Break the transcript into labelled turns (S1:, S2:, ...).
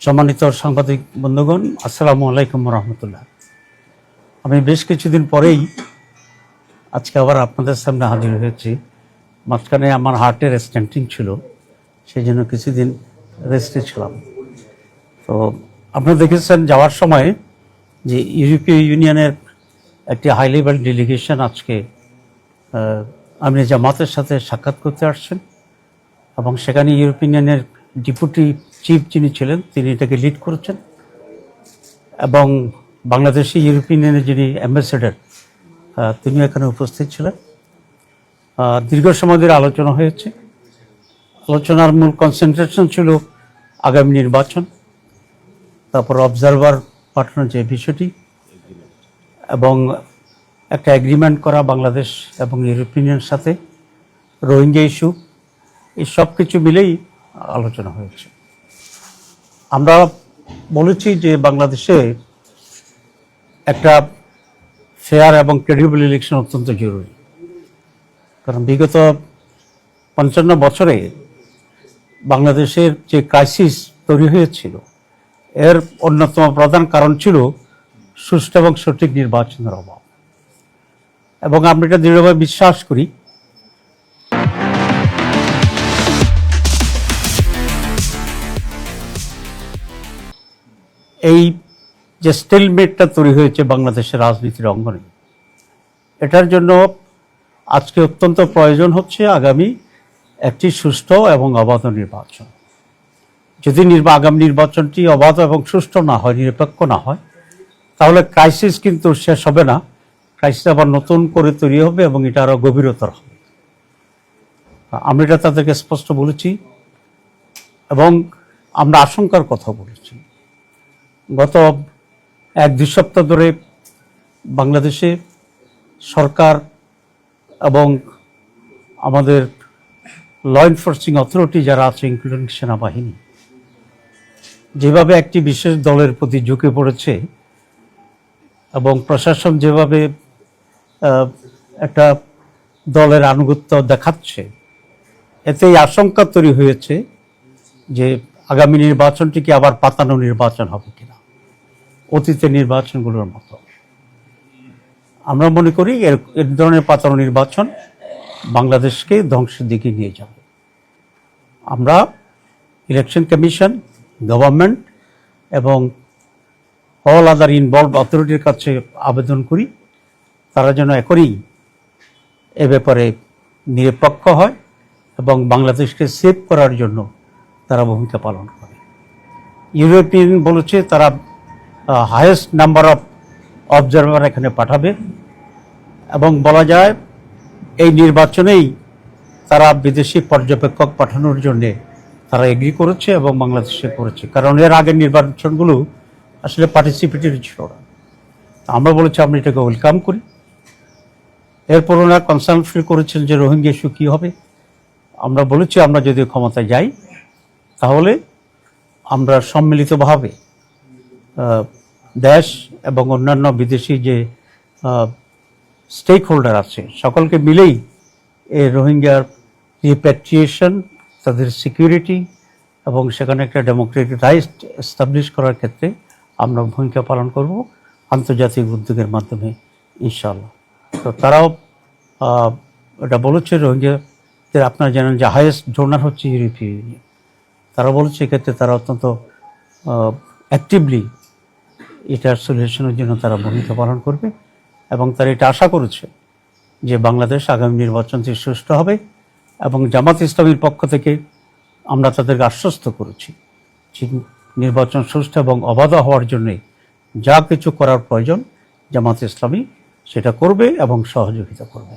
S1: সম্মানিত সাংবাদিক বন্ধুগণ, আসসালামু আলাইকুম রহমতুল্লাহ। আমি বেশ কিছুদিন পরেই আজকে আবার আপনাদের সামনে হাজির হয়েছি। মাঝখানে আমার হার্টের স্ট্যান্টিং ছিল, সেই জন্য কিছুদিন রেস্টে ছিলাম। তো আপনারা দেখেছেন যাওয়ার সময় যে ইউরোপীয় ইউনিয়নের একটি হাই লেভেল ডেলিগেশন আজকে আমির জামাতের সাথে সাক্ষাৎ করতে আসছেন, এবং সেখানে ইউরোপীয় ইউনিয়নের ডেপুটি চিফ যিনি ছিলেন তিনি এটাকে লিড করেছেন, এবং বাংলাদেশি ইউরোপীয় ইউনিয়নের যিনি অ্যাম্বাসেডর তিনি এখানে উপস্থিত ছিলেন। দীর্ঘ সময় ধরে আলোচনা হয়েছে। আলোচনার মূল কনসেন্ট্রেশন ছিল আগামী নির্বাচন, তারপর অবজারভার পাঠানোর যে বিষয়টি, এবং একটা এগ্রিমেন্ট করা বাংলাদেশ এবং ইউরোপীয় ইউনিয়নের সাথে, রোহিঙ্গা ইস্যু, এই সব কিছু মিলেই আলোচনা হয়েছে। আমরা বলেছি যে বাংলাদেশে একটা ফেয়ার এবং ক্রেডিবল ইলেকশন অত্যন্ত জরুরি, কারণ বিগত 55 বছরে বাংলাদেশের যে ক্রাইসিস তৈরি হয়েছিল এর অন্যতম প্রধান কারণ ছিল সুষ্ঠু এবং সঠিক নির্বাচনের অভাব। এবং আমরা এটা দৃঢ়ভাবে বিশ্বাস করি এই যে স্টেলমেটটা তৈরি হয়েছে বাংলাদেশের রাজনীতির অঙ্গনে, এটার জন্য আজকে অত্যন্ত প্রয়োজন হচ্ছে আগামী একটি সুষ্ঠু এবং অবাধ নির্বাচন। যদি আগামী নির্বাচনটি অবাধ এবং সুষ্ঠু না হয়, নিরপেক্ষ না হয়, তাহলে ক্রাইসিস কিন্তু শেষ হবে না, ক্রাইসিস আবার নতুন করে তৈরি হবে এবং এটা আরও গভীরতর হবে। আমরা এটা তাদেরকে স্পষ্ট বলেছি এবং আমরা আশঙ্কার কথা বলেছি। গত 1-2 সপ্তাহ ধরে বাংলাদেশে সরকার এবং আমাদের ল এনফোর্সিং অথরিটি যারা আছে, ইনক্লুডিং সেনাবাহিনী, যেভাবে একটি বিশেষ দলের প্রতি ঝুঁকে পড়েছে এবং প্রশাসন যেভাবে একটা দলের আনুগত্য দেখাচ্ছে, এতেই আশঙ্কা তৈরি হয়েছে যে আগামী নির্বাচনটি কি আবার পাতানো নির্বাচন হবে কিনা, অতীতের নির্বাচনগুলোর মতো। আমরা মনে করি এর ধরনের পাতানো নির্বাচন বাংলাদেশকে ধ্বংসের দিকে নিয়ে যাবে। আমরা ইলেকশন কমিশন, গভর্নমেন্ট এবং অল আদার ইনভলভ অথরিটির কাছে আবেদন করি তারা যেন এখনই এ ব্যাপারে নিরপেক্ষ হয় এবং বাংলাদেশকে সেভ করার জন্য তারা ভূমিকা পালন করে। ইউরোপিয়ান বলেছে তারা হাইয়েস্ট নাম্বার অফ অবজারভার এখানে পাঠাবে, এবং বলা যায় এই নির্বাচনেই তারা বিদেশি পর্যবেক্ষক পাঠানোর জন্যে তারা এগ্রি করেছে এবং বাংলাদেশে করেছে, কারণ এর আগের নির্বাচনগুলো আসলে পার্টিসিপেটরি ছিল না। আমরা বলেছি আমরা এটাকে ওয়েলকাম করি। এরপর ওনারা কনসার্ন ফিল করেছেন যে রোহিঙ্গা ইস্যু কী হবে। আমরা বলেছি আমরা যদি ক্ষমতায় যাই তাহলে আমরা সম্মিলিতভাবে দেশ এবং অন্যান্য বিদেশি যে স্টেক হোল্ডার আছে সকলকে মিলেই এই রোহিঙ্গার রিপ্যাট্রিয়েশন, তাদের সিকিউরিটি এবং সেখানে একটা ডেমোক্রেটিক রাইট এস্টাবলিশ করার ক্ষেত্রে আমরা ভূমিকা পালন করব আন্তর্জাতিক উদ্যোগের মাধ্যমে ইনশাআল্লাহ। তো তারাও এটা বলেছে, রোহিঙ্গাদের আপনারা জানেন যে হাইয়েস্ট ডোনার হচ্ছে ইউরোপীয় ইউনিয়ন। তারা বলেছে এক্ষেত্রে তারা অত্যন্ত অ্যাক্টিভলি এটার সলিউশনের জন্য তারা ভূমিকা পালন করবে, এবং তারা এটা আশা করেছে যে বাংলাদেশ আগামী নির্বাচনটি সুষ্ঠু হবে। এবং জামাত ইসলামীর পক্ষ থেকে আমরা তাদেরকে আশ্বস্ত করেছি যে নির্বাচন সুষ্ঠু এবং অবাধ হওয়ার জন্যে যা কিছু করার প্রয়োজন জামাত ইসলামী সেটা করবে এবং সহযোগিতা করবে।